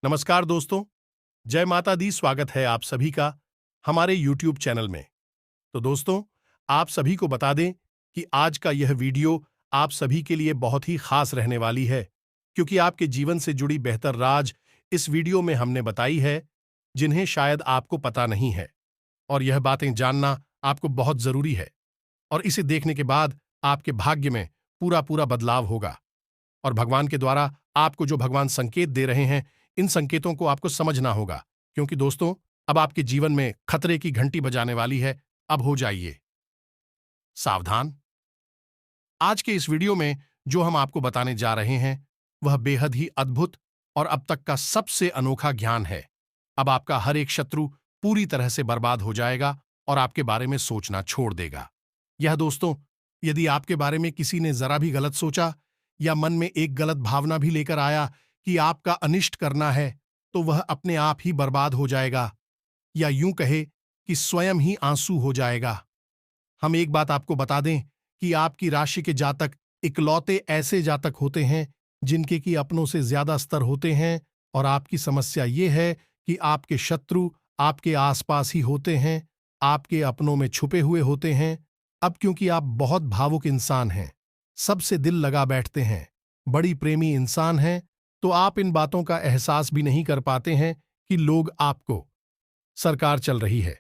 नमस्कार दोस्तों। जय माता दी। स्वागत है आप सभी का हमारे YouTube चैनल में। तो दोस्तों, आप सभी को बता दें कि आज का यह वीडियो आप सभी के लिए बहुत ही खास रहने वाली है, क्योंकि आपके जीवन से जुड़ी बेहतर राज इस वीडियो में हमने बताई है, जिन्हें शायद आपको पता नहीं है। और यह बातें जानना आपको बहुत जरूरी है, और इसे देखने के बाद आपके भाग्य में पूरा पूरा बदलाव होगा। और भगवान के द्वारा आपको जो भगवान संकेत दे रहे हैं, इन संकेतों को आपको समझना होगा, क्योंकि दोस्तों, अब आपके जीवन में खतरे की घंटी बजाने वाली है। अब हो जाइए सावधान। आज के इस वीडियो में जो हम आपको बताने जा रहे हैं, वह बेहद ही अद्भुत और अब तक का सबसे अनोखा ज्ञान है। अब आपका हर एक शत्रु पूरी तरह से बर्बाद हो जाएगा और आपके बारे में सोचना छोड़ देगा। यह दोस्तों, यदि आपके बारे में किसी ने जरा भी गलत सोचा या मन में एक गलत भावना भी लेकर आया कि आपका अनिष्ट करना है, तो वह अपने आप ही बर्बाद हो जाएगा, या यूं कहे कि स्वयं ही आंसू हो जाएगा। हम एक बात आपको बता दें कि आपकी राशि के जातक इकलौते ऐसे जातक होते हैं जिनके की अपनों से ज्यादा स्तर होते हैं, और आपकी समस्या ये है कि आपके शत्रु आपके आसपास ही होते हैं, आपके अपनों में छुपे हुए होते हैं। अब क्योंकि आप बहुत भावुक इंसान हैं, सबसे दिल लगा बैठते हैं, बड़ी प्रेमी इंसान हैं, तो आप इन बातों का एहसास भी नहीं कर पाते हैं कि लोग आपको सरकार चल रही है,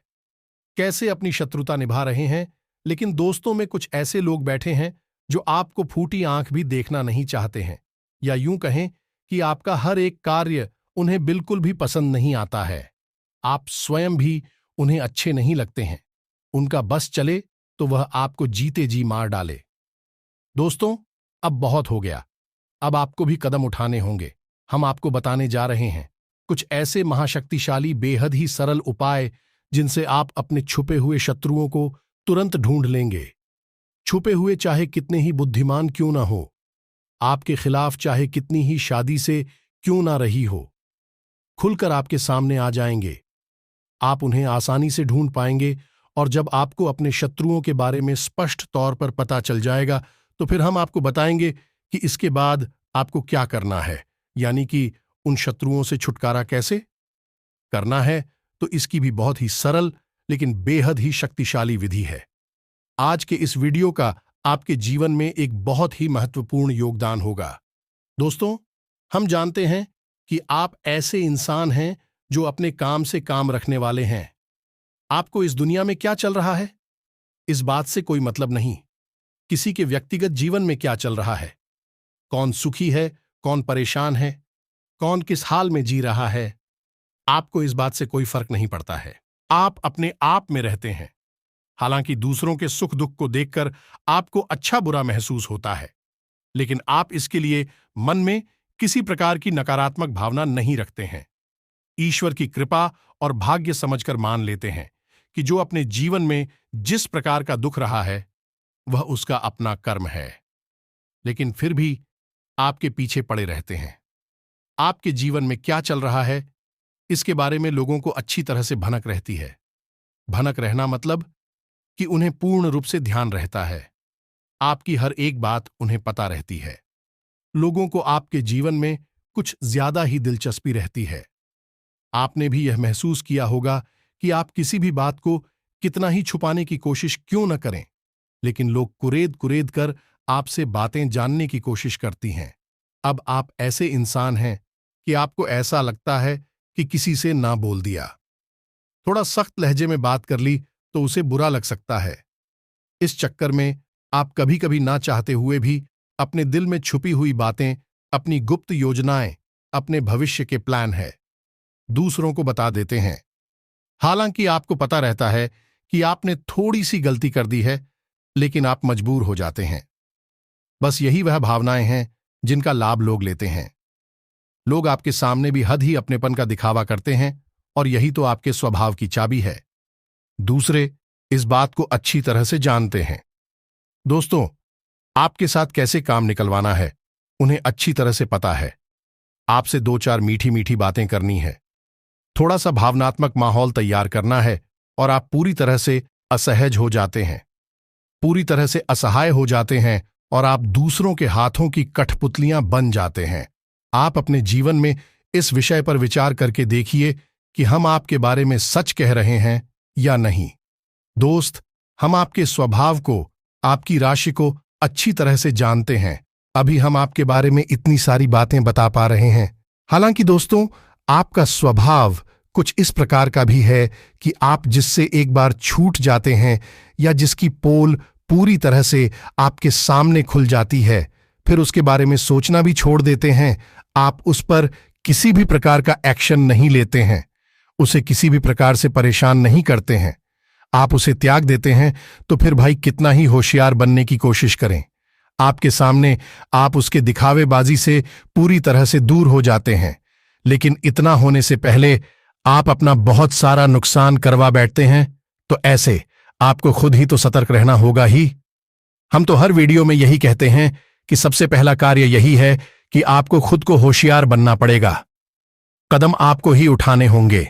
कैसे अपनी शत्रुता निभा रहे हैं। लेकिन दोस्तों में कुछ ऐसे लोग बैठे हैं जो आपको फूटी आंख भी देखना नहीं चाहते हैं, या यूं कहें कि आपका हर एक कार्य उन्हें बिल्कुल भी पसंद नहीं आता है। आप स्वयं भी उन्हें अच्छे नहीं लगते हैं। उनका बस चले तो वह आपको जीते जी मार डाले। दोस्तों, अब बहुत हो गया। अब आपको भी कदम उठाने होंगे। हम आपको बताने जा रहे हैं कुछ ऐसे महाशक्तिशाली बेहद ही सरल उपाय जिनसे आप अपने छुपे हुए शत्रुओं को तुरंत ढूंढ लेंगे। छुपे हुए चाहे कितने ही बुद्धिमान क्यों ना हो, आपके खिलाफ चाहे कितनी ही शादी से क्यों ना रही हो, खुलकर आपके सामने आ जाएंगे। आप उन्हें आसानी से ढूंढ पाएंगे, और जब आपको अपने शत्रुओं के बारे में स्पष्ट तौर पर पता चल जाएगा, तो फिर हम आपको बताएंगे कि इसके बाद आपको क्या करना है, यानी कि उन शत्रुओं से छुटकारा कैसे करना है। तो इसकी भी बहुत ही सरल लेकिन बेहद ही शक्तिशाली विधि है। आज के इस वीडियो का आपके जीवन में एक बहुत ही महत्वपूर्ण योगदान होगा। दोस्तों, हम जानते हैं कि आप ऐसे इंसान हैं जो अपने काम से काम रखने वाले हैं। आपको इस दुनिया में क्या चल रहा है, इस बात से कोई मतलब नहीं। किसी के व्यक्तिगत जीवन में क्या चल रहा है, कौन सुखी है, कौन परेशान है, कौन किस हाल में जी रहा है, आपको इस बात से कोई फर्क नहीं पड़ता है। आप अपने आप में रहते हैं। हालांकि दूसरों के सुख दुख को देखकर आपको अच्छा बुरा महसूस होता है, लेकिन आप इसके लिए मन में किसी प्रकार की नकारात्मक भावना नहीं रखते हैं। ईश्वर की कृपा और भाग्य समझकर मान लेते हैं कि जो अपने जीवन में जिस प्रकार का दुख रहा है, वह उसका अपना कर्म है। लेकिन फिर भी आपके पीछे पड़े रहते हैं। आपके जीवन में क्या चल रहा है, इसके बारे में लोगों को अच्छी तरह से भनक रहती है। भनक रहना मतलब कि उन्हें पूर्ण रूप से ध्यान रहता है। आपकी हर एक बात उन्हें पता रहती है। लोगों को आपके जीवन में कुछ ज्यादा ही दिलचस्पी रहती है। आपने भी यह महसूस किया होगा कि आप किसी भी बात को कितना ही छुपाने की कोशिश क्यों न करें, लेकिन लोग कुरेद कुरेद कर आपसे बातें जानने की कोशिश करती हैं। अब आप ऐसे इंसान हैं कि आपको ऐसा लगता है कि किसी से ना बोल दिया, थोड़ा सख्त लहजे में बात कर ली तो उसे बुरा लग सकता है। इस चक्कर में आप कभी कभी ना चाहते हुए भी अपने दिल में छुपी हुई बातें, अपनी गुप्त योजनाएं, अपने भविष्य के प्लान है, दूसरों को बता देते हैं। हालांकि आपको पता रहता है कि आपने थोड़ी सी गलती कर दी है, लेकिन आप मजबूर हो जाते हैं। बस यही वह भावनाएं हैं जिनका लाभ लोग लेते हैं। लोग आपके सामने भी हद ही अपनेपन का दिखावा करते हैं, और यही तो आपके स्वभाव की चाबी है। दूसरे इस बात को अच्छी तरह से जानते हैं। दोस्तों, आपके साथ कैसे काम निकलवाना है उन्हें अच्छी तरह से पता है। आपसे दो चार मीठी मीठी बातें करनी है, थोड़ा सा भावनात्मक माहौल तैयार करना है, और आप पूरी तरह से असहज हो जाते हैं, पूरी तरह से असहाय हो जाते हैं, और आप दूसरों के हाथों की कठपुतलियां बन जाते हैं। आप अपने जीवन में इस विषय पर विचार करके देखिए कि हम आपके बारे में सच कह रहे हैं या नहीं। दोस्त, हम आपके स्वभाव को, आपकी राशि को अच्छी तरह से जानते हैं। अभी हम आपके बारे में इतनी सारी बातें बता पा रहे हैं। हालांकि दोस्तों, आपका स्वभाव कुछ इस प्रकार का भी है कि आप जिससे एक बार छूट जाते हैं या जिसकी पोल पूरी तरह से आपके सामने खुल जाती है, फिर उसके बारे में सोचना भी छोड़ देते हैं। आप उस पर किसी भी प्रकार का एक्शन नहीं लेते हैं, उसे किसी भी प्रकार से परेशान नहीं करते हैं। आप उसे त्याग देते हैं तो फिर भाई कितना ही होशियार बनने की कोशिश करें, आपके सामने आप उसके दिखावेबाजी से पूरी तरह से दूर हो जाते हैं। लेकिन इतना होने से पहले आप अपना बहुत सारा नुकसान करवा बैठते हैं, तो ऐसे आपको खुद ही तो सतर्क रहना होगा ही। हम तो हर वीडियो में यही कहते हैं कि सबसे पहला कार्य यही है कि आपको खुद को होशियार बनना पड़ेगा। कदम आपको ही उठाने होंगे।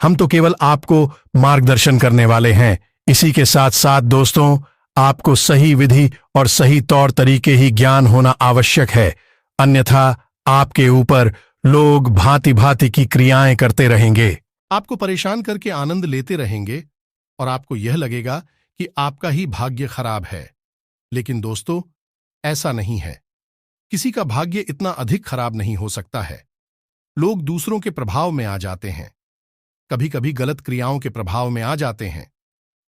हम तो केवल आपको मार्गदर्शन करने वाले हैं। इसी के साथ साथ दोस्तों, आपको सही विधि और सही तौर तरीके ही ज्ञान होना आवश्यक है, अन्यथा आपके ऊपर लोग भांति भांति की क्रियाएं करते रहेंगे, आपको परेशान करके आनंद लेते रहेंगे और आपको यह लगेगा कि आपका ही भाग्य खराब है। लेकिन दोस्तों, ऐसा नहीं है। किसी का भाग्य इतना अधिक खराब नहीं हो सकता है। लोग दूसरों के प्रभाव में आ जाते हैं, कभी कभी गलत क्रियाओं के प्रभाव में आ जाते हैं,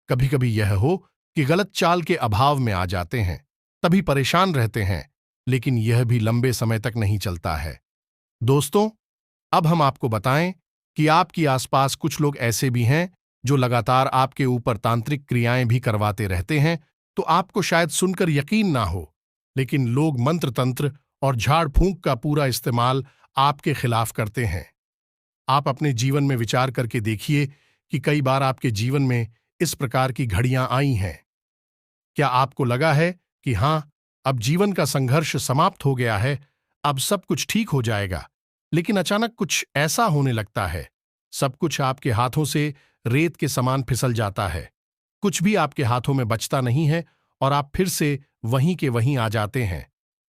कभी कभी यह हो कि गलत चाल के अभाव में आ जाते हैं, तभी परेशान रहते हैं। लेकिन यह भी लंबे समय तक नहीं चलता है। दोस्तों, अब हम आपको बताएं कि आपके आसपास कुछ लोग ऐसे भी हैं जो लगातार आपके ऊपर तांत्रिक क्रियाएं भी करवाते रहते हैं। तो आपको शायद सुनकर यकीन ना हो, लेकिन लोग मंत्र तंत्र और झाड़ फूंक का पूरा इस्तेमाल आपके खिलाफ करते हैं। आप अपने जीवन में विचार करके देखिए कि कई बार आपके जीवन में इस प्रकार की घड़ियां आई हैं। क्या आपको लगा है कि हां, अब जीवन का संघर्ष समाप्त हो गया है, अब सब कुछ ठीक हो जाएगा, लेकिन अचानक कुछ ऐसा होने लगता है, सब कुछ आपके हाथों से रेत के समान फिसल जाता है, कुछ भी आपके हाथों में बचता नहीं है और आप फिर से वहीं के वहीं आ जाते हैं,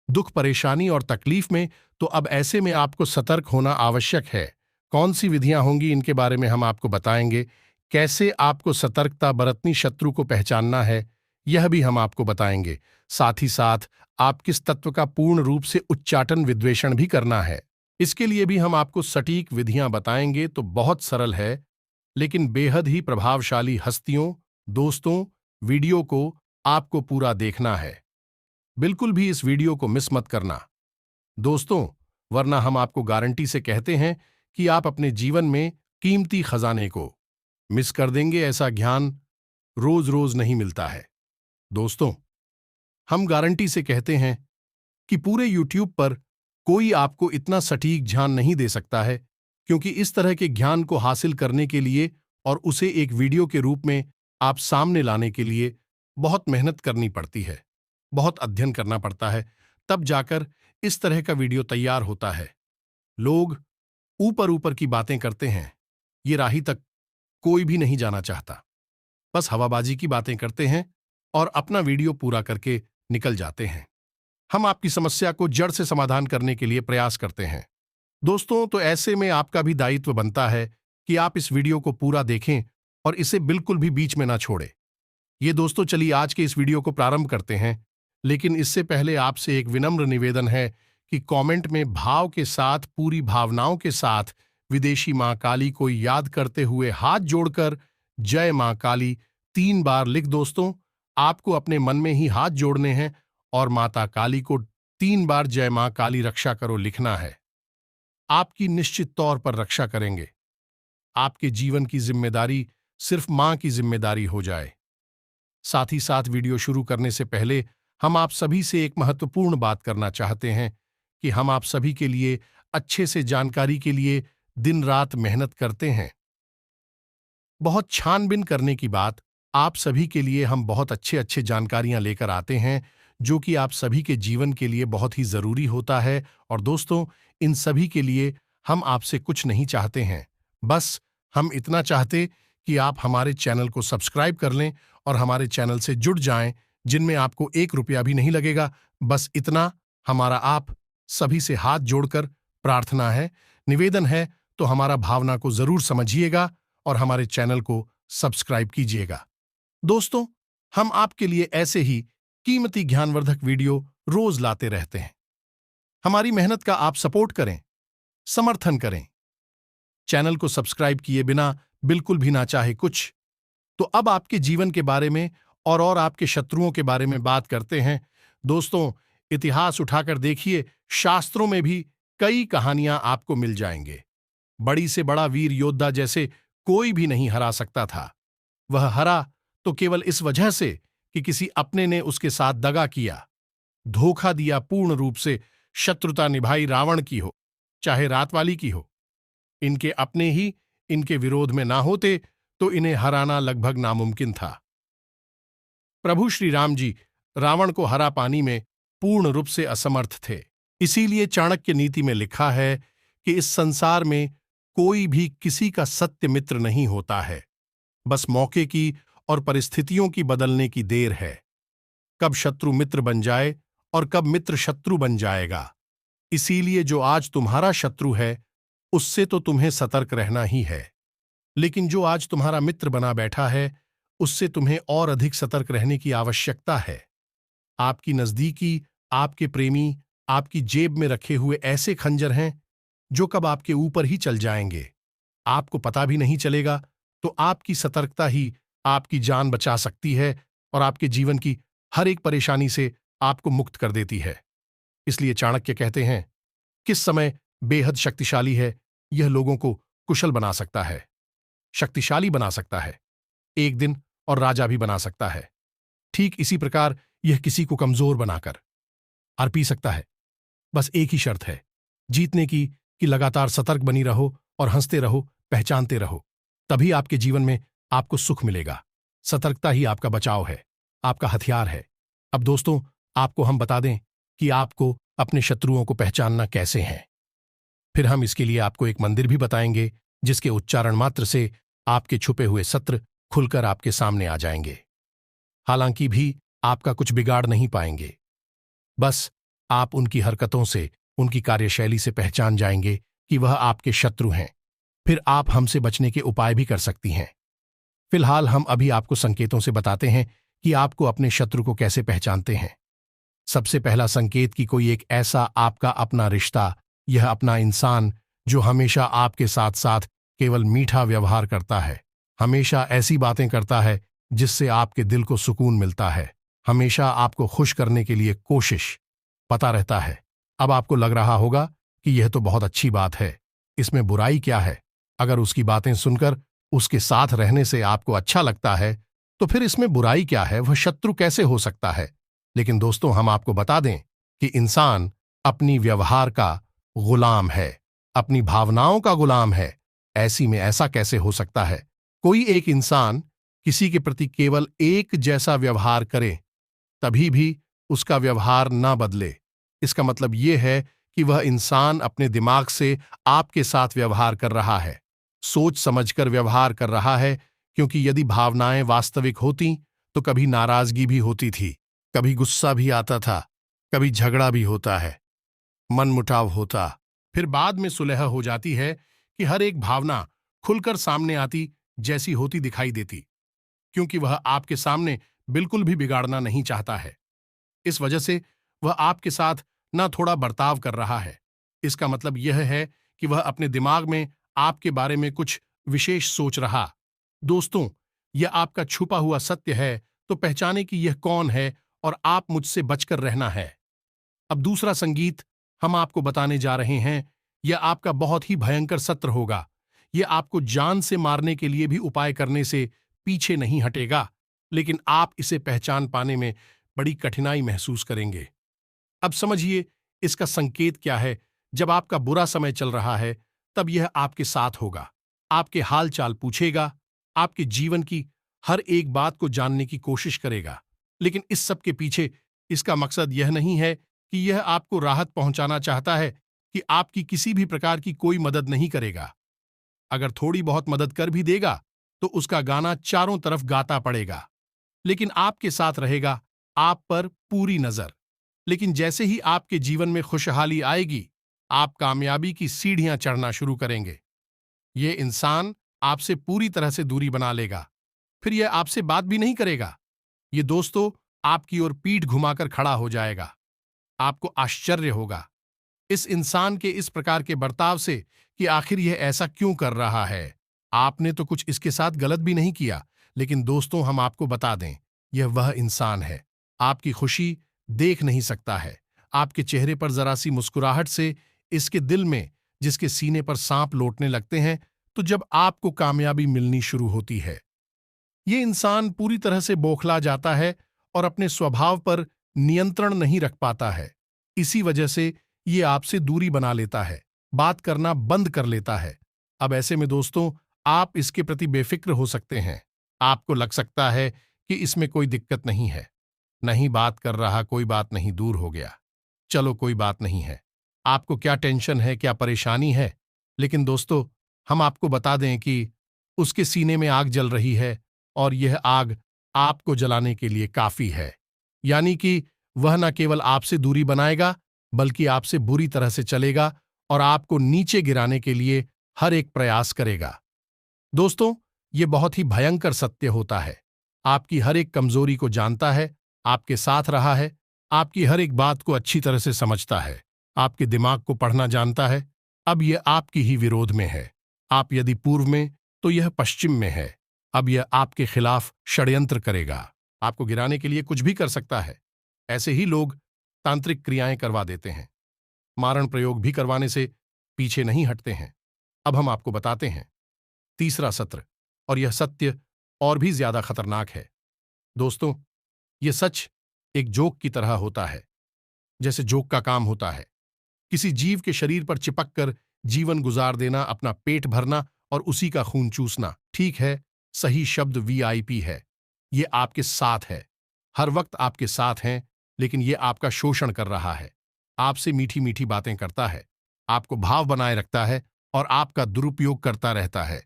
दुख, परेशानी और तकलीफ में। तो अब ऐसे में आपको सतर्क होना आवश्यक है। कौन सी विधियां होंगी, इनके बारे में हम आपको बताएंगे। कैसे आपको सतर्कता बरतनी, शत्रु को पहचानना है, यह भी हम आपको बताएंगे। साथ ही साथ आप किस तत्व का पूर्ण रूप से उच्चाटन, विद्वेषण भी करना है, इसके लिए भी हम आपको सटीक विधियां बताएंगे। तो बहुत सरल है, लेकिन बेहद ही प्रभावशाली हस्तियों। दोस्तों, वीडियो को आपको पूरा देखना है, बिल्कुल भी इस वीडियो को मिस मत करना दोस्तों, वरना हम आपको गारंटी से कहते हैं कि आप अपने जीवन में कीमती खजाने को मिस कर देंगे। ऐसा ज्ञान रोज रोज नहीं मिलता है। दोस्तों, हम गारंटी से कहते हैं कि पूरे यूट्यूब पर कोई आपको इतना सटीक ज्ञान नहीं दे सकता है, क्योंकि इस तरह के ज्ञान को हासिल करने के लिए और उसे एक वीडियो के रूप में आप सामने लाने के लिए बहुत मेहनत करनी पड़ती है, बहुत अध्ययन करना पड़ता है, तब जाकर इस तरह का वीडियो तैयार होता है। लोग ऊपर ऊपर की बातें करते हैं, ये राही तक कोई भी नहीं जाना चाहता, बस हवाबाजी की बातें करते हैं और अपना वीडियो पूरा करके निकल जाते हैं। हम आपकी समस्या को जड़ से समाधान करने के लिए प्रयास करते हैं। दोस्तों, तो ऐसे में आपका भी दायित्व बनता है कि आप इस वीडियो को पूरा देखें और इसे बिल्कुल भी बीच में ना छोड़ें। ये दोस्तों, चलिए आज के इस वीडियो को प्रारंभ करते हैं, लेकिन इससे पहले आपसे एक विनम्र निवेदन है कि कमेंट में भाव के साथ, पूरी भावनाओं के साथ विदेशी मां काली को याद करते हुए हाथ जोड़कर जय मां काली 3 बार लिख। दोस्तों, आपको अपने मन में ही हाथ जोड़ने हैं और माता काली को 3 बार जय मां काली रक्षा करो लिखना है। आपकी निश्चित तौर पर रक्षा करेंगे। आपके जीवन की जिम्मेदारी सिर्फ मां की जिम्मेदारी हो जाए। साथ ही साथ वीडियो शुरू करने से पहले हम आप सभी से एक महत्वपूर्ण बात करना चाहते हैं कि हम आप सभी के लिए अच्छे से जानकारी के लिए दिन रात मेहनत करते हैं। बहुत छानबीन करने की बात, आप सभी के लिए हम बहुत अच्छे अच्छे जानकारियां लेकर आते हैं, जो कि आप सभी के जीवन के लिए बहुत ही जरूरी होता है। और दोस्तों, इन सभी के लिए हम आपसे कुछ नहीं चाहते हैं, बस हम इतना चाहते कि आप हमारे चैनल को सब्सक्राइब कर लें और हमारे चैनल से जुड़ जाएं, जिनमें आपको 1 रुपया भी नहीं लगेगा। बस इतना हमारा आप सभी से हाथ जोड़कर प्रार्थना है। निवेदन है तो हमारा भावना को जरूर समझिएगा और हमारे चैनल को सब्सक्राइब कीजिएगा। दोस्तों, हम आपके लिए ऐसे ही कीमती ज्ञानवर्धक वीडियो रोज लाते रहते हैं। हमारी मेहनत का आप सपोर्ट करें, समर्थन करें। चैनल को सब्सक्राइब किए बिना बिल्कुल भी ना चाहे कुछ। तो अब आपके जीवन के बारे में और आपके शत्रुओं के बारे में बात करते हैं। दोस्तों, इतिहास उठाकर देखिए, शास्त्रों में भी कई कहानियां आपको मिल जाएंगे। बड़ी से बड़ा वीर योद्धा जैसे कोई भी नहीं हरा सकता था। वह हरा तो केवल इस वजह से कि किसी अपने ने उसके साथ दगा किया, धोखा दिया, पूर्ण रूप से शत्रुता निभाई, रावण की हो चाहे रात वाली की हो। इनके अपने ही इनके विरोध में ना होते तो इन्हें हराना लगभग नामुमकिन था। प्रभु श्री राम जी रावण को हरा पानी में पूर्ण रूप से असमर्थ थे। इसीलिए चाणक्य नीति में लिखा है कि इस संसार में कोई भी किसी का सत्य मित्र नहीं होता है, बस मौके की और परिस्थितियों की बदलने की देर है। कब शत्रु मित्र बन जाए और कब मित्र शत्रु बन जाएगा। इसीलिए जो आज तुम्हारा शत्रु है उससे तो तुम्हें सतर्क रहना ही है, लेकिन जो आज तुम्हारा मित्र बना बैठा है उससे तुम्हें और अधिक सतर्क रहने की आवश्यकता है। आपकी नजदीकी, आपके प्रेमी, आपकी जेब में रखे हुए ऐसे खंजर हैं जो कब आपके ऊपर ही चल जाएंगे, आपको पता भी नहीं चलेगा। तो आपकी सतर्कता ही आपकी जान बचा सकती है और आपके जीवन की हर एक परेशानी से आपको मुक्त कर देती है। इसलिए चाणक्य कहते हैं, किस समय बेहद शक्तिशाली है, यह लोगों को कुशल बना सकता है, शक्तिशाली बना सकता है, एक दिन और राजा भी बना सकता है। ठीक इसी प्रकार यह किसी को कमजोर बनाकर हार पी सकता है। बस एक ही शर्त है जीतने की कि लगातार सतर्क बनी रहो और हंसते रहो, पहचानते रहो। तभी आपके जीवन में आपको सुख मिलेगा। सतर्कता ही आपका बचाव है, आपका हथियार है। अब दोस्तों, आपको हम बता दें कि आपको अपने शत्रुओं को पहचानना कैसे है। फिर हम इसके लिए आपको एक मंदिर भी बताएंगे जिसके उच्चारण मात्र से आपके छुपे हुए शत्रु खुलकर आपके सामने आ जाएंगे। हालांकि भी आपका कुछ बिगाड़ नहीं पाएंगे। बस आप उनकी हरकतों से, उनकी कार्यशैली से पहचान जाएंगे कि वह आपके शत्रु हैं। फिर आप हमसे बचने के उपाय भी कर सकती हैं। फिलहाल हम अभी आपको संकेतों से बताते हैं कि आपको अपने शत्रु को कैसे पहचानते हैं। सबसे पहला संकेत कि कोई एक ऐसा आपका अपना रिश्ता, यह अपना इंसान जो हमेशा आपके साथ साथ केवल मीठा व्यवहार करता है, हमेशा ऐसी बातें करता है जिससे आपके दिल को सुकून मिलता है, हमेशा आपको खुश करने के लिए कोशिश पता रहता है। अब आपको लग रहा होगा कि यह तो बहुत अच्छी बात है, इसमें बुराई क्या है। अगर उसकी बातें सुनकर उसके साथ रहने से आपको अच्छा लगता है तो फिर इसमें बुराई क्या है, वह शत्रु कैसे हो सकता है। लेकिन दोस्तों, हम आपको बता दें कि इंसान अपनी व्यवहार का गुलाम है, अपनी भावनाओं का गुलाम है। ऐसी में ऐसा कैसे हो सकता है कोई एक इंसान किसी के प्रति केवल एक जैसा व्यवहार करे तभी भी उसका व्यवहार ना बदले। इसका मतलब यह है कि वह इंसान अपने दिमाग से आपके साथ व्यवहार कर रहा है, सोच समझकर व्यवहार कर रहा है। क्योंकि यदि भावनाएं वास्तविक होती तो कभी नाराजगी भी होती थी, कभी गुस्सा भी आता था, कभी झगड़ा भी होता है, मनमुटाव होता, फिर बाद में सुलह हो जाती है कि हर एक भावना खुलकर सामने आती जैसी होती दिखाई देती, क्योंकि वह आपके सामने बिल्कुल भी बिगाड़ना नहीं चाहता है। इस वजह से वह आपके साथ ना थोड़ा बर्ताव कर रहा है। इसका मतलब यह है कि वह अपने दिमाग में आपके बारे में कुछ विशेष सोच रहा। दोस्तों, यह आपका छुपा हुआ सत्य है, तो पहचाने कि यह कौन है और आप मुझसे बचकर रहना है। अब दूसरा संगीत हम आपको बताने जा रहे हैं। यह आपका बहुत ही भयंकर सत्र होगा। यह आपको जान से मारने के लिए भी उपाय करने से पीछे नहीं हटेगा, लेकिन आप इसे पहचान पाने में बड़ी कठिनाई महसूस करेंगे। अब समझिए इसका संकेत क्या है। जब आपका बुरा समय चल रहा है तब यह आपके साथ होगा, आपके हाल चाल पूछेगा, आपके जीवन की हर एक बात को जानने की कोशिश करेगा। लेकिन इस सब के पीछे इसका मकसद यह नहीं है कि यह आपको राहत पहुंचाना चाहता है कि आपकी किसी भी प्रकार की कोई मदद नहीं करेगा। अगर थोड़ी बहुत मदद कर भी देगा तो उसका गाना चारों तरफ गाता पड़ेगा, लेकिन आपके साथ रहेगा, आप पर पूरी नजर। लेकिन जैसे ही आपके जीवन में खुशहाली आएगी, आप कामयाबी की सीढ़ियां चढ़ना शुरू करेंगे। ये इंसान आपसे पूरी तरह से दूरी बना लेगा। फिर यह आपसे बात भी नहीं करेगा। ये दोस्तों आपकी ओर पीठ घुमाकर खड़ा हो जाएगा। आपको आश्चर्य होगा इस इंसान के इस प्रकार के बर्ताव से कि आखिर यह ऐसा क्यों कर रहा है। आपने तो कुछ इसके साथ गलत भी नहीं किया, लेकिन दोस्तों हम आपको बता दें, यह वह इंसान है। आपकी खुशी देख नहीं सकता है। आपके चेहरे पर जरा सी मुस्कुराहट से इसके दिल में, जिसके सीने पर सांप लौटने लगते हैं, तो जब आपको कामयाबी मिलनी शुरू होती है, ये इंसान पूरी तरह से बौखला जाता है और अपने स्वभाव पर नियंत्रण नहीं रख पाता है। इसी वजह से ये आपसे दूरी बना लेता है, बात करना बंद कर लेता है। अब ऐसे में दोस्तों आप इसके प्रति बेफिक्र हो सकते हैं। आपको लग सकता है कि इसमें कोई दिक्कत नहीं है, नहीं बात कर रहा, कोई बात नहीं, दूर हो गया, चलो कोई बात नहीं है। आपको क्या टेंशन है, क्या परेशानी है? लेकिन दोस्तों हम आपको बता दें कि उसके सीने में आग जल रही है और यह आग आपको जलाने के लिए काफी है। यानी कि वह न केवल आपसे दूरी बनाएगा, बल्कि आपसे बुरी तरह से चलेगा और आपको नीचे गिराने के लिए हर एक प्रयास करेगा। दोस्तों ये बहुत ही भयंकर सत्य होता है। आपकी हर एक कमजोरी को जानता है, आपके साथ रहा है, आपकी हर एक बात को अच्छी तरह से समझता है, आपके दिमाग को पढ़ना जानता है। अब यह आपकी ही विरोध में है। आप यदि पूर्व में तो यह पश्चिम में है। अब यह आपके खिलाफ षड्यंत्र करेगा, आपको गिराने के लिए कुछ भी कर सकता है। ऐसे ही लोग तांत्रिक क्रियाएं करवा देते हैं, मारण प्रयोग भी करवाने से पीछे नहीं हटते हैं। अब हम आपको बताते हैं तीसरा सत्र, और यह सत्य और भी ज्यादा खतरनाक है। दोस्तों यह सच एक जोक की तरह होता है। जैसे जोक का काम होता है किसी जीव के शरीर पर चिपक कर जीवन गुजार देना, अपना पेट भरना और उसी का खून चूसना। ठीक है, सही शब्द वीआईपी है। ये आपके साथ है, हर वक्त आपके साथ हैं, लेकिन ये आपका शोषण कर रहा है। आपसे मीठी मीठी बातें करता है, आपको भाव बनाए रखता है और आपका दुरुपयोग करता रहता है।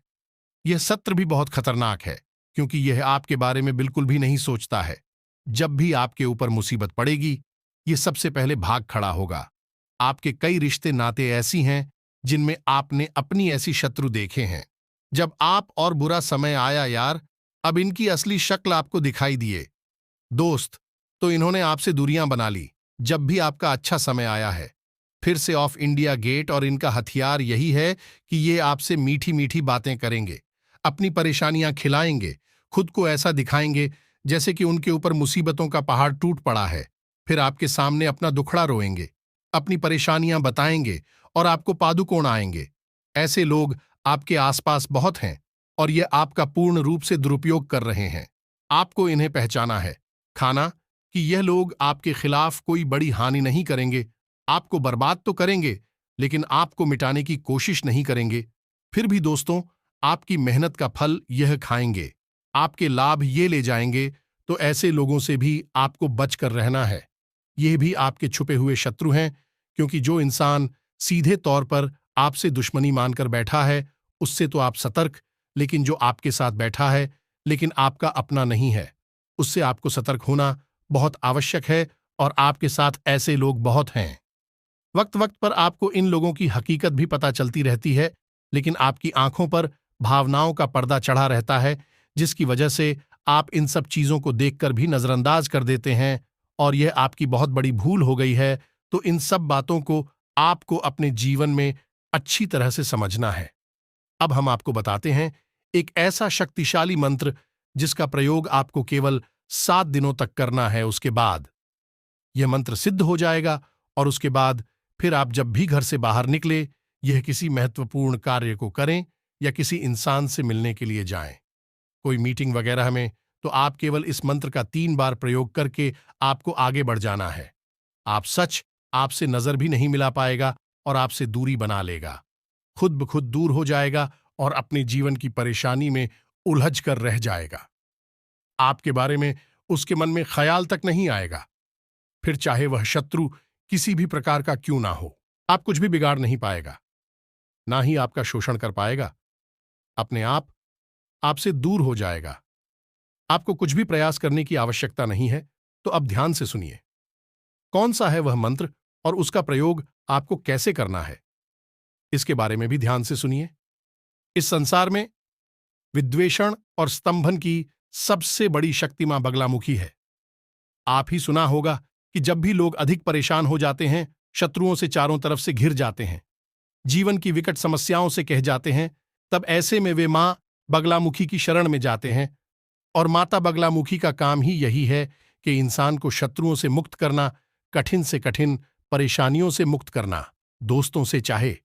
यह सत्र भी बहुत खतरनाक है, क्योंकि यह आपके बारे में बिल्कुल भी नहीं सोचता है। जब भी आपके ऊपर मुसीबत पड़ेगी, ये सबसे पहले भाग खड़ा होगा। आपके कई रिश्ते नाते ऐसी हैं जिनमें आपने अपनी ऐसी शत्रु देखे हैं। जब आप और बुरा समय आया यार, अब इनकी असली शक्ल आपको दिखाई दिए। दोस्त तो इन्होंने आपसे दूरियां बना ली। जब भी आपका अच्छा समय आया है, फिर से ऑफ इंडिया गेट, और इनका हथियार यही है कि ये आपसे मीठी मीठी बातें करेंगे, अपनी परेशानियां खिलाएंगे, खुद को ऐसा दिखाएंगे जैसे कि उनके ऊपर मुसीबतों का पहाड़ टूट पड़ा है। फिर आपके सामने अपना दुखड़ा रोएंगे, अपनी परेशानियां बताएंगे और आपको पादुकोण आएंगे। ऐसे लोग आपके आसपास बहुत हैं और ये आपका पूर्ण रूप से दुरुपयोग कर रहे हैं। आपको इन्हें पहचाना है, खाना कि यह लोग आपके खिलाफ कोई बड़ी हानि नहीं करेंगे, आपको बर्बाद तो करेंगे लेकिन आपको मिटाने की कोशिश नहीं करेंगे। फिर भी दोस्तों आपकी मेहनत का फल यह खाएंगे, आपके लाभ ये ले जाएंगे। तो ऐसे लोगों से भी आपको बचकर रहना है। ये भी आपके छुपे हुए शत्रु हैं, क्योंकि जो इंसान सीधे तौर पर आपसे दुश्मनी मानकर बैठा है, उससे तो आप सतर्क, लेकिन जो आपके साथ बैठा है लेकिन आपका अपना नहीं है, उससे आपको सतर्क होना बहुत आवश्यक है। और आपके साथ ऐसे लोग बहुत हैं। वक्त वक्त पर आपको इन लोगों की हकीकत भी पता चलती रहती है, लेकिन आपकी आंखों पर भावनाओं का पर्दा चढ़ा रहता है, जिसकी वजह से आप इन सब चीजों को देखकर भी नजरअंदाज कर देते हैं, और यह आपकी बहुत बड़ी भूल हो गई है। तो इन सब बातों को आपको अपने जीवन में अच्छी तरह से समझना है। अब हम आपको बताते हैं एक ऐसा शक्तिशाली मंत्र जिसका प्रयोग आपको केवल 7 दिनों तक करना है। उसके बाद यह मंत्र सिद्ध हो जाएगा और उसके बाद फिर आप जब भी घर से बाहर निकले, यह किसी महत्वपूर्ण कार्य को करें या किसी इंसान से मिलने के लिए जाएं, कोई मीटिंग वगैरह में, तो आप केवल इस मंत्र का 3 बार प्रयोग करके आपको आगे बढ़ जाना है। आप सच आपसे नजर भी नहीं मिला पाएगा और आपसे दूरी बना लेगा, खुद ब खुद दूर हो जाएगा और अपने जीवन की परेशानी में उलझ कर रह जाएगा। आपके बारे में उसके मन में ख्याल तक नहीं आएगा, फिर चाहे वह शत्रु किसी भी प्रकार का क्यों ना हो। आप कुछ भी बिगाड़ नहीं पाएगा, ना ही आपका शोषण कर पाएगा। अपने आप आपसे दूर हो जाएगा। आपको कुछ भी प्रयास करने की आवश्यकता नहीं है। तो अब ध्यान से सुनिए कौन सा है वह मंत्र और उसका प्रयोग आपको कैसे करना है, इसके बारे में भी ध्यान से सुनिए। इस संसार में विद्वेषण और स्तंभन की सबसे बड़ी शक्ति मां बगलामुखी है। आप ही सुना होगा कि जब भी लोग अधिक परेशान हो जाते हैं, शत्रुओं से चारों तरफ से घिर जाते हैं, जीवन की विकट समस्याओं से कह जाते हैं, तब ऐसे में वे मां बगलामुखी की शरण में जाते हैं। और माता बगलामुखी का काम ही यही है कि इंसान को शत्रुओं से मुक्त करना, कठिन से कठिन परेशानियों से मुक्त करना। दोस्तों से चाहे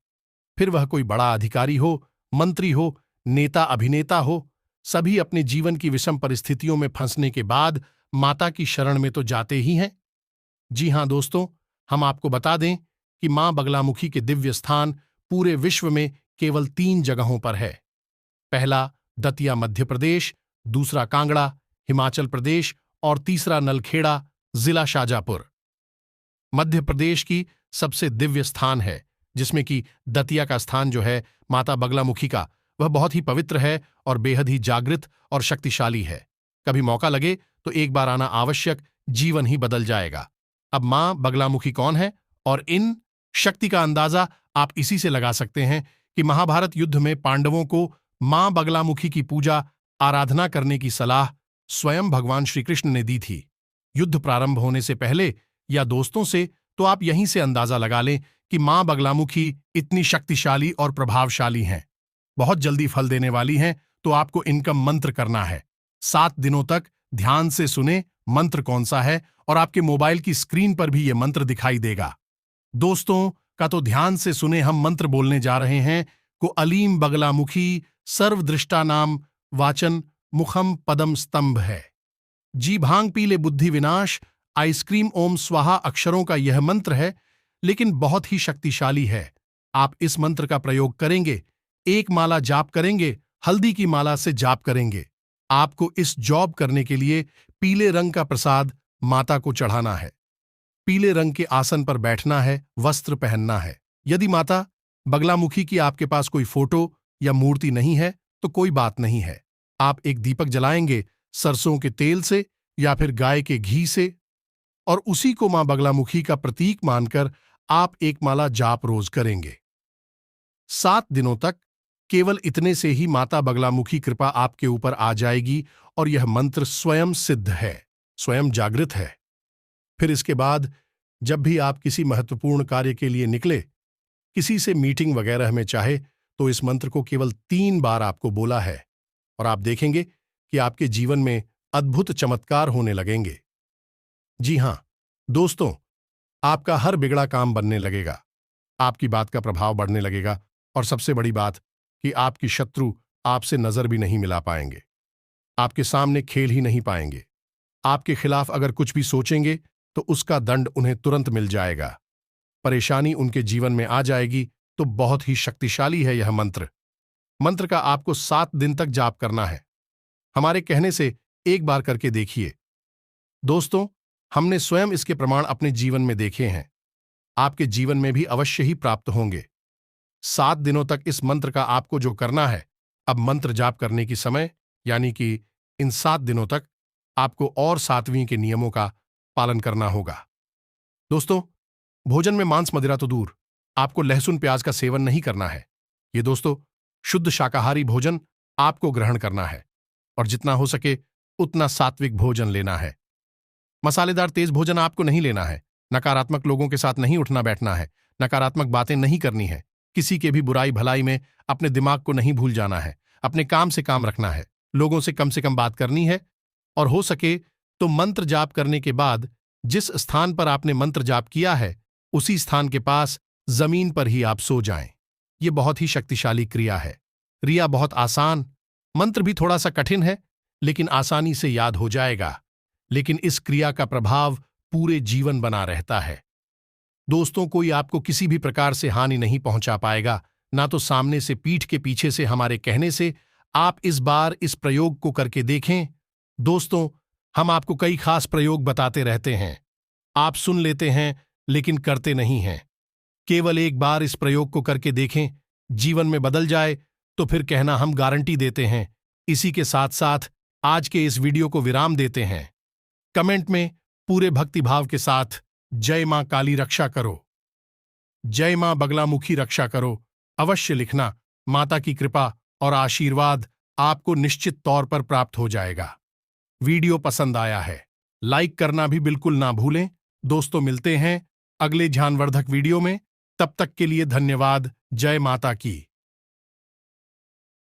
फिर वह कोई बड़ा अधिकारी हो, मंत्री हो, नेता अभिनेता हो, सभी अपने जीवन की विषम परिस्थितियों में फंसने के बाद माता की शरण में तो जाते ही हैं। जी हां दोस्तों, हम आपको बता दें कि मां बगलामुखी के दिव्य स्थान पूरे विश्व में केवल 3 जगहों पर है। पहला दतिया मध्य प्रदेश, दूसरा कांगड़ा हिमाचल प्रदेश और तीसरा नलखेड़ा जिला शाजापुर मध्य प्रदेश की सबसे दिव्य स्थान है, जिसमें कि दतिया का स्थान जो है माता बगलामुखी का, वह बहुत ही पवित्र है और बेहद ही जागृत और शक्तिशाली है। कभी मौका लगे तो एक बार आना आवश्यक, जीवन ही बदल जाएगा। अब मां बगलामुखी कौन है और इन शक्ति का अंदाजा आप इसी से लगा सकते हैं कि महाभारत युद्ध में पांडवों को मां बगलामुखी की पूजा आराधना करने की सलाह स्वयं भगवान श्री कृष्ण ने दी थी। युद्ध प्रारंभ होने से पहले या दोस्तों से तो आप यहीं से अंदाजा लगा लें कि मां बगलामुखी इतनी शक्तिशाली और प्रभावशाली हैं, बहुत जल्दी फल देने वाली हैं। तो आपको इनका मंत्र करना है। 7 दिनों तक ध्यान से सुने मंत्र कौन सा है, और आपके मोबाइल की स्क्रीन पर भी यह मंत्र दिखाई देगा। दोस्तों का तो ध्यान से सुने, हम मंत्र बोलने जा रहे हैं को अलीम बगलामुखी सर्वदृष्टा नाम वाचन मुखम पदम स्तंभ है। जी भांग पीले बुद्धि विनाश आइसक्रीम ओम स्वाहा अक्षरों का यह मंत्र है, लेकिन बहुत ही शक्तिशाली है। आप इस मंत्र का प्रयोग करेंगे, एक माला जाप करेंगे, हल्दी की माला से जाप करेंगे। आपको इस जॉब करने के लिए पीले रंग का प्रसाद माता को चढ़ाना है, पीले रंग के आसन पर बैठना है, वस्त्र पहनना है। यदि माता बगलामुखी की आपके पास कोई फोटो या मूर्ति नहीं है तो कोई बात नहीं है। आप एक दीपक जलाएंगे सरसों के तेल से या फिर गाय के घी से, और उसी को मां बगलामुखी का प्रतीक मानकर आप एक माला जाप रोज करेंगे। 7 दिनों तक केवल इतने से ही माता बगलामुखी कृपा आपके ऊपर आ जाएगी और यह मंत्र स्वयं सिद्ध है, स्वयं जागृत है। फिर इसके बाद जब भी आप किसी महत्वपूर्ण कार्य के लिए निकले, किसी से मीटिंग वगैरह में चाहे, तो इस मंत्र को केवल 3 बार आपको बोला है और आप देखेंगे कि आपके जीवन में अद्भुत चमत्कार होने लगेंगे। जी हां दोस्तों, आपका हर बिगड़ा काम बनने लगेगा, आपकी बात का प्रभाव बढ़ने लगेगा, और सबसे बड़ी बात कि आपकी शत्रु आपसे नजर भी नहीं मिला पाएंगे, आपके सामने खेल ही नहीं पाएंगे। आपके खिलाफ अगर कुछ भी सोचेंगे तो उसका दंड उन्हें तुरंत मिल जाएगा, परेशानी उनके जीवन में आ जाएगी। तो बहुत ही शक्तिशाली है यह मंत्र। मंत्र का आपको 7 दिन तक जाप करना है। हमारे कहने से एक बार करके देखिए। दोस्तों, हमने स्वयं इसके प्रमाण अपने जीवन में देखे हैं, आपके जीवन में भी अवश्य ही प्राप्त होंगे। 7 दिनों तक इस मंत्र का आपको जो करना है, अब मंत्र जाप करने की समय यानी कि इन 7 दिनों तक आपको और 7वीं के नियमों का पालन करना होगा। दोस्तों, भोजन में मांस मदिरा तो दूर, आपको लहसुन प्याज का सेवन नहीं करना है। ये दोस्तों, शुद्ध शाकाहारी भोजन आपको ग्रहण करना है और जितना हो सके उतना सात्विक भोजन लेना है। मसालेदार तेज भोजन आपको नहीं लेना है। नकारात्मक लोगों के साथ नहीं उठना बैठना है, नकारात्मक बातें नहीं करनी है, किसी के भी बुराई भलाई में अपने दिमाग को नहीं भूल जाना है, अपने काम से काम रखना है, लोगों से कम बात करनी है, और हो सके तो मंत्र जाप करने के बाद जिस स्थान पर आपने मंत्र जाप किया है उसी स्थान के पास जमीन पर ही आप सो जाएं। यह बहुत ही शक्तिशाली क्रिया है। क्रिया बहुत आसान, मंत्र भी थोड़ा सा कठिन है, लेकिन आसानी से याद हो जाएगा। लेकिन इस क्रिया का प्रभाव पूरे जीवन बना रहता है। दोस्तों, कोई आपको किसी भी प्रकार से हानि नहीं पहुंचा पाएगा, ना तो सामने से पीठ के पीछे से हमारे कहने से। आप इस बार इस प्रयोग को करके देखें। दोस्तों, हम आपको कई खास प्रयोग बताते रहते हैं, आप सुन लेते हैं लेकिन करते नहीं हैं। केवल एक बार इस प्रयोग को करके देखें, जीवन में बदल जाए तो फिर कहना हम गारंटी देते हैं। इसी के साथ साथ आज के इस वीडियो को विराम देते हैं। कमेंट में पूरे भक्तिभाव के साथ जय मां काली रक्षा करो। जय मां बगलामुखी रक्षा करो अवश्य लिखना। माता की कृपा और आशीर्वाद आपको निश्चित तौर पर प्राप्त हो जाएगा। वीडियो पसंद आया है लाइक करना भी बिल्कुल ना भूलें। दोस्तों, मिलते हैं अगले ज्ञानवर्धक वीडियो में। तब तक के लिए धन्यवाद। जय माता की।